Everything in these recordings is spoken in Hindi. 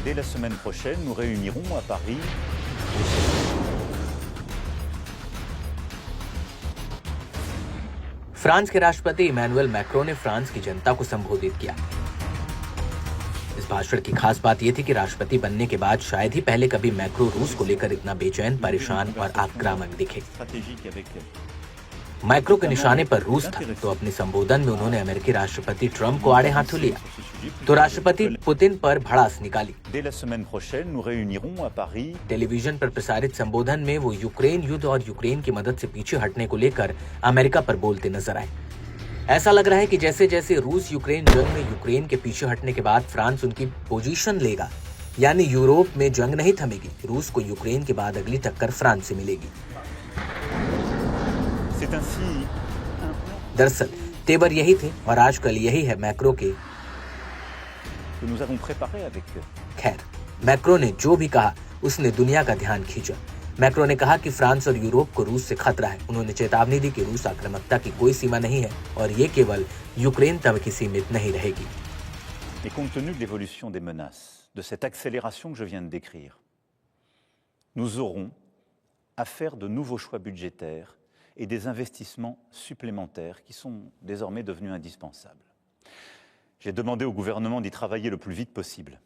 Dès la semaine prochaine, nous réunirons à Paris France के राष्ट्रपति इमैनुअल मैक्रो ने फ्रांस की जनता को संबोधित किया। इस भाषण की खास बात यह थी कि राष्ट्रपति बनने के बाद शायद ही पहले कभी मैक्रो रूस को लेकर इतना बेचैन, परेशान और आक्रामक दिखे। मैक्रो के निशाने पर रूस था, तो अपने संबोधन में उन्होंने अमेरिकी राष्ट्रपति ट्रंप को आड़े हाथों लिया, तो राष्ट्रपति पुतिन पर भड़ास निकाली। टेलीविजन पर प्रसारित संबोधन में वो यूक्रेन युद्ध और यूक्रेन की मदद से पीछे हटने को लेकर अमेरिका पर बोलते नजर आए। ऐसा लग रहा है कि जैसे जैसे रूस यूक्रेन जंग में यूक्रेन के पीछे हटने के बाद फ्रांस उनकी पोजीशन लेगा, यानी यूरोप में जंग नहीं थमेगी। रूस को यूक्रेन के बाद अगली टक्कर फ्रांस से मिलेगी। दरअसल तेवर यही थे और आजकल यही है मैक्रो के। खैर, मैक्रो ने जो भी कहा उसने दुनिया का ध्यान खींचा। मैक्रो ने कहा कि फ्रांस और यूरोप को रूस से खतरा है। उन्होंने चेतावनी दी कि रूस आक्रामकता की कोई सीमा नहीं है और ये केवल यूक्रेन तक ही सीमित नहीं रहेगी। Et compte tenu de l'évolution des menaces, de cette accélération que je viens de décrire, nous aurons à faire de nouveaux choix budgétaires et des investissements supplémentaires qui sont désormais devenus indispensables. J'ai demandé au gouvernement d'y travailler le plus vite possible.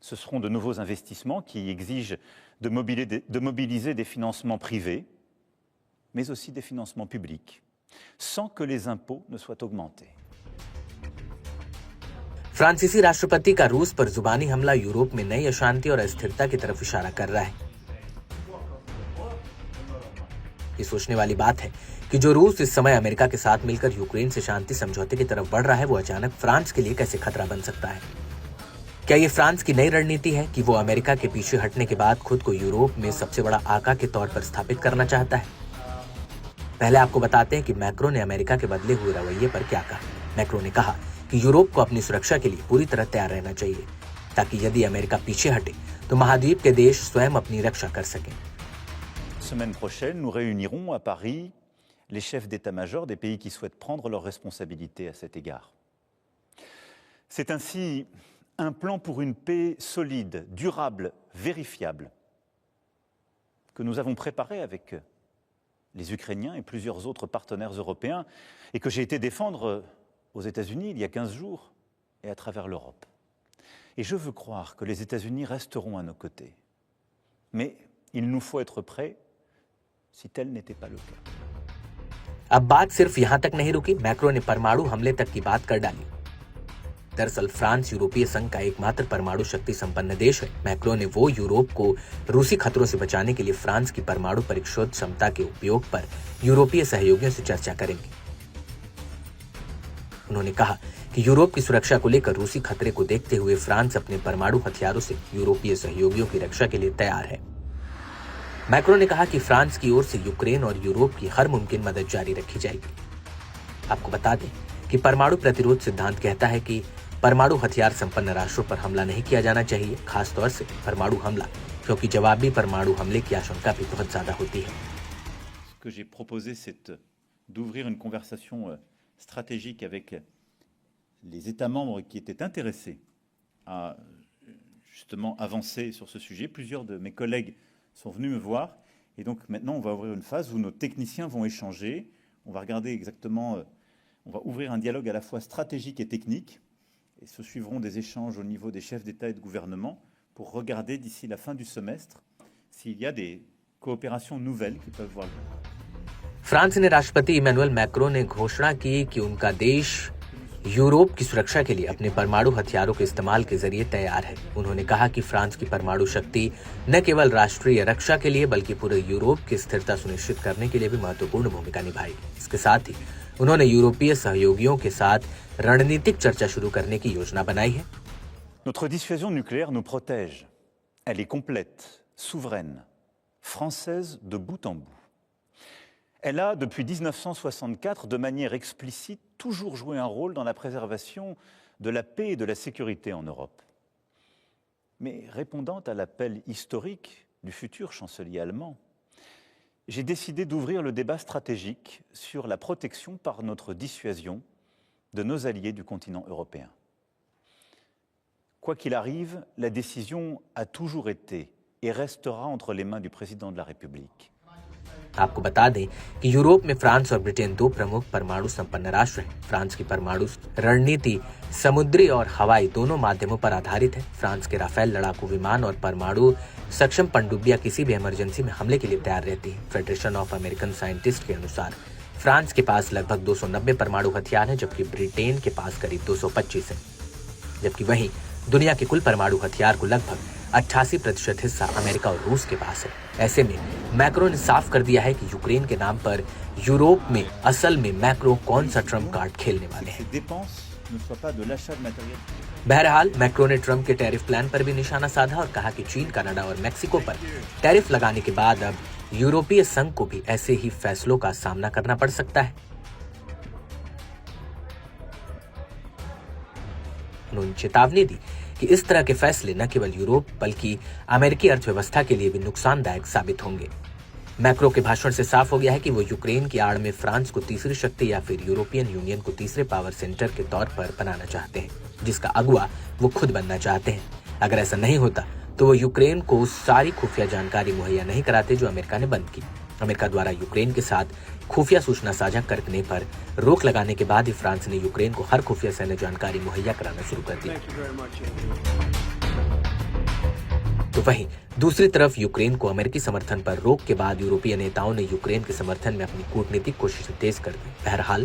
Ce seront de nouveaux investissements qui exigent de mobiliser des financements privés, mais aussi des financements publics, sans que les impôts ne soient augmentés. फ्रांसीसी राष्ट्रपति का रूस पर जुबानी हमला यूरोप में नई अशांति और अस्थिरता की तरफ इशारा कर रहा है। ये सोचने वाली बात है कि जो रूस इस समय अमेरिका के साथ मिलकर यूक्रेन से शांति समझौते की तरफ बढ़ रहा है, वो अचानक फ्रांस के लिए कैसे खतरा बन सकता है। क्या ये फ्रांस की नई रणनीति है कि वो अमेरिका के पीछे हटने के बाद खुद को यूरोप में सबसे बड़ा आका के तौर पर स्थापित करना चाहता है? पहले आपको बताते हैं कि मैक्रो ने अमेरिका के बदले हुए रवैये पर क्या कहा। मैक्रो ने कहा कि यूरोप को अपनी सुरक्षा के लिए पूरी तरह तैयार रहना चाहिए, ताकि यदि अमेरिका पीछे हटे तो महाद्वीप के देश स्वयं अपनी रक्षा कर सकें। Semaine prochaine, nous réunirons à Paris les chefs d'état-major des pays qui souhaitent prendre leurs responsabilités à cet égard. C'est ainsi un plan pour une paix solide, durable, vérifiable, que nous avons préparé avec les Ukrainiens et plusieurs autres partenaires européens et que j'ai été défendre aux États-Unis il y a 15 jours et à travers l'Europe. Et je veux croire que les États-Unis resteront à nos côtés. Mais il nous faut être prêts si tel n'était pas le cas. अब बात सिर्फ यहां तक नहीं रुकी, मैक्रो ने परमाणु हमले तक की बात कर डाली। दरअसल फ्रांस यूरोपीय संघ का एकमात्र परमाणु शक्ति संपन्न देश है। मैक्रो ने वो यूरोप को रूसी खतरों से बचाने के लिए फ्रांस की परमाणु परिशोध क्षमता के उपयोग पर यूरोपीय सहयोगियों से चर्चा करेंगे। उन्होंने कहा कि यूरोप की सुरक्षा को लेकर रूसी खतरे को देखते हुए फ्रांस अपने परमाणु हथियारों से यूरोपीय सहयोगियों की रक्षा के लिए तैयार है। मैक्रो ने कहा कि फ्रांस की ओर से यूक्रेन और यूरोप की हर मुमकिन मदद जारी रखी जाएगी। आपको बता दें कि परमाणु प्रतिरोध सिद्धांत कहता है कि परमाणु हथियार संपन्न राष्ट्रों पर हमला नहीं किया जाना चाहिए, खासतौर से परमाणु हमला, क्योंकि जवाबी परमाणु हमले की आशंका भी बहुत ज्यादा होती है। Ce que j'ai proposé, c'est d'ouvrir une conversation stratégique avec les États membres qui étaient intéressés à justement avancer sur ce sujet. Plusieurs de mes collègues sont venus me voir et donc maintenant on va ouvrir une phase où nos techniciens vont échanger. On va regarder exactement, on va ouvrir un dialogue à la fois stratégique et technique et se suivront des échanges au niveau des chefs d'État et de gouvernement pour regarder d'ici la fin du semestre s'il y a des coopérations nouvelles qui peuvent voir le jour. France ने राष्ट्रपति इमैनुअल मैक्रो ने घोषणा की कि उनका देश यूरोप की सुरक्षा के लिए अपने परमाणु हथियारों के इस्तेमाल के जरिए तैयार है। उन्होंने कहा कि फ्रांस की परमाणु शक्ति न केवल राष्ट्रीय रक्षा के लिए बल्कि पूरे यूरोप की स्थिरता सुनिश्चित करने के लिए भी महत्वपूर्ण भूमिका निभाएगी। इसके साथ ही उन्होंने यूरोपीय सहयोगियों के साथ रणनीतिक चर्चा शुरू करने की योजना बनाई है। Notre dissuasion nucléaire nous protège. Elle est complète, souveraine, française de bout en bout. Elle a, depuis 1964, de manière explicite, toujours joué un rôle dans la préservation de la paix et de la sécurité en Europe. Mais répondant à l'appel historique du futur chancelier allemand, j'ai décidé d'ouvrir le débat stratégique sur la protection par notre dissuasion de nos alliés du continent européen. Quoi qu'il arrive, la décision a toujours été et restera entre les mains du président de la République. आपको बता दें कि यूरोप में फ्रांस और ब्रिटेन दो प्रमुख परमाणु संपन्न राष्ट्र हैं। फ्रांस की परमाणु रणनीति समुद्री और हवाई दोनों माध्यमों पर आधारित है। फ्रांस के राफेल लड़ाकू विमान और परमाणु सक्षम पनडुब्बियां किसी भी इमरजेंसी में हमले के लिए तैयार रहती है। फेडरेशन ऑफ अमेरिकन साइंटिस्ट के अनुसार फ्रांस के पास लगभग 290 परमाणु हथियार हैं, जबकि ब्रिटेन के पास करीब 225 है। जबकि वहीं दुनिया के कुल परमाणु हथियार को लगभग 88% हिस्सा अमेरिका और रूस के पास है। ऐसे में मैक्रो ने साफ कर दिया है कि यूक्रेन के नाम पर यूरोप में असल में मैक्रो कौन सा ट्रम्प कार्ड खेलने वाले हैं। बहरहाल मैक्रो ने ट्रम्प के टैरिफ प्लान पर भी निशाना साधा और कहा कि चीन, कनाडा और मेक्सिको पर टैरिफ लगाने के बाद अब यूरोपीय संघ को भी ऐसे ही फैसलों का सामना करना पड़ सकता है। उन्होंने चेतावनी दी कि इस तरह के फैसले न केवल यूरोप बल्कि अमेरिकी अर्थव्यवस्था के लिए भी नुकसानदायक साबित होंगे। मैक्रो के भाषण से साफ हो गया है कि वो यूक्रेन की आड़ में फ्रांस को तीसरी शक्ति या फिर यूरोपियन यूनियन को तीसरे पावर सेंटर के तौर पर बनाना चाहते हैं, जिसका अगुवा वो खुद बनना चाहते हैं। अगर ऐसा नहीं होता तो वो यूक्रेन को सारी खुफिया जानकारी मुहैया नहीं कराते जो अमेरिका ने बंद की। अमेरिका द्वारा यूक्रेन के साथ खुफिया सूचना साझा करने पर रोक लगाने के बाद ही फ्रांस ने यूक्रेन को हर खुफिया सैन्य जानकारी मुहैया कराना शुरू कर दी। तो वहीं दूसरी तरफ यूक्रेन को अमेरिकी समर्थन पर रोक के बाद यूरोपीय नेताओं ने यूक्रेन के समर्थन में अपनी कूटनीतिक कोशिशें तेज कर दी। बहरहाल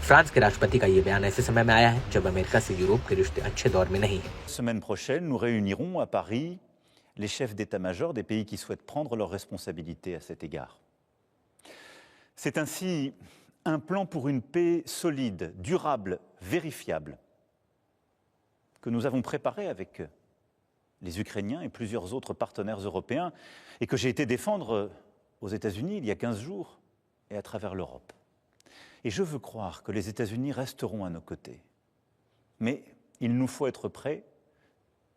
फ्रांस के राष्ट्रपति का ये बयान ऐसे समय में आया है जब अमेरिका से यूरोप के रिश्ते अच्छे दौर में नहीं हैं। Semaine prochaine, nous réunirons à Paris les chefs d'état-major des pays qui souhaitent prendre leurs responsabilités à cet égard. C'est ainsi un plan pour une paix solide, durable, vérifiable que nous avons préparé avec les Ukrainiens et plusieurs autres partenaires européens et que j'ai été défendre aux États-Unis il y a 15 jours et à travers l'Europe. Et je veux croire que les États-Unis resteront à nos côtés. Mais il nous faut être prêts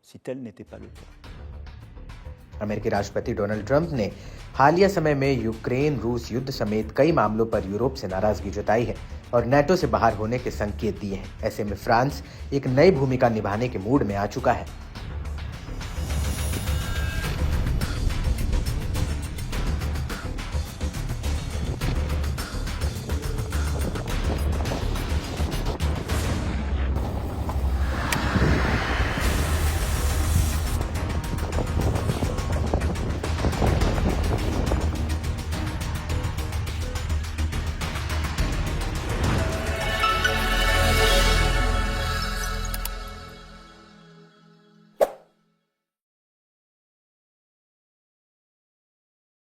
si tel n'était pas le cas. अमेरिकी राष्ट्रपति डोनाल्ड ट्रंप ने हालिया समय में यूक्रेन रूस युद्ध समेत कई मामलों पर यूरोप से नाराजगी जताई है और नेटो से बाहर होने के संकेत दिए हैं। ऐसे में फ्रांस एक नई भूमिका निभाने के मूड में आ चुका है।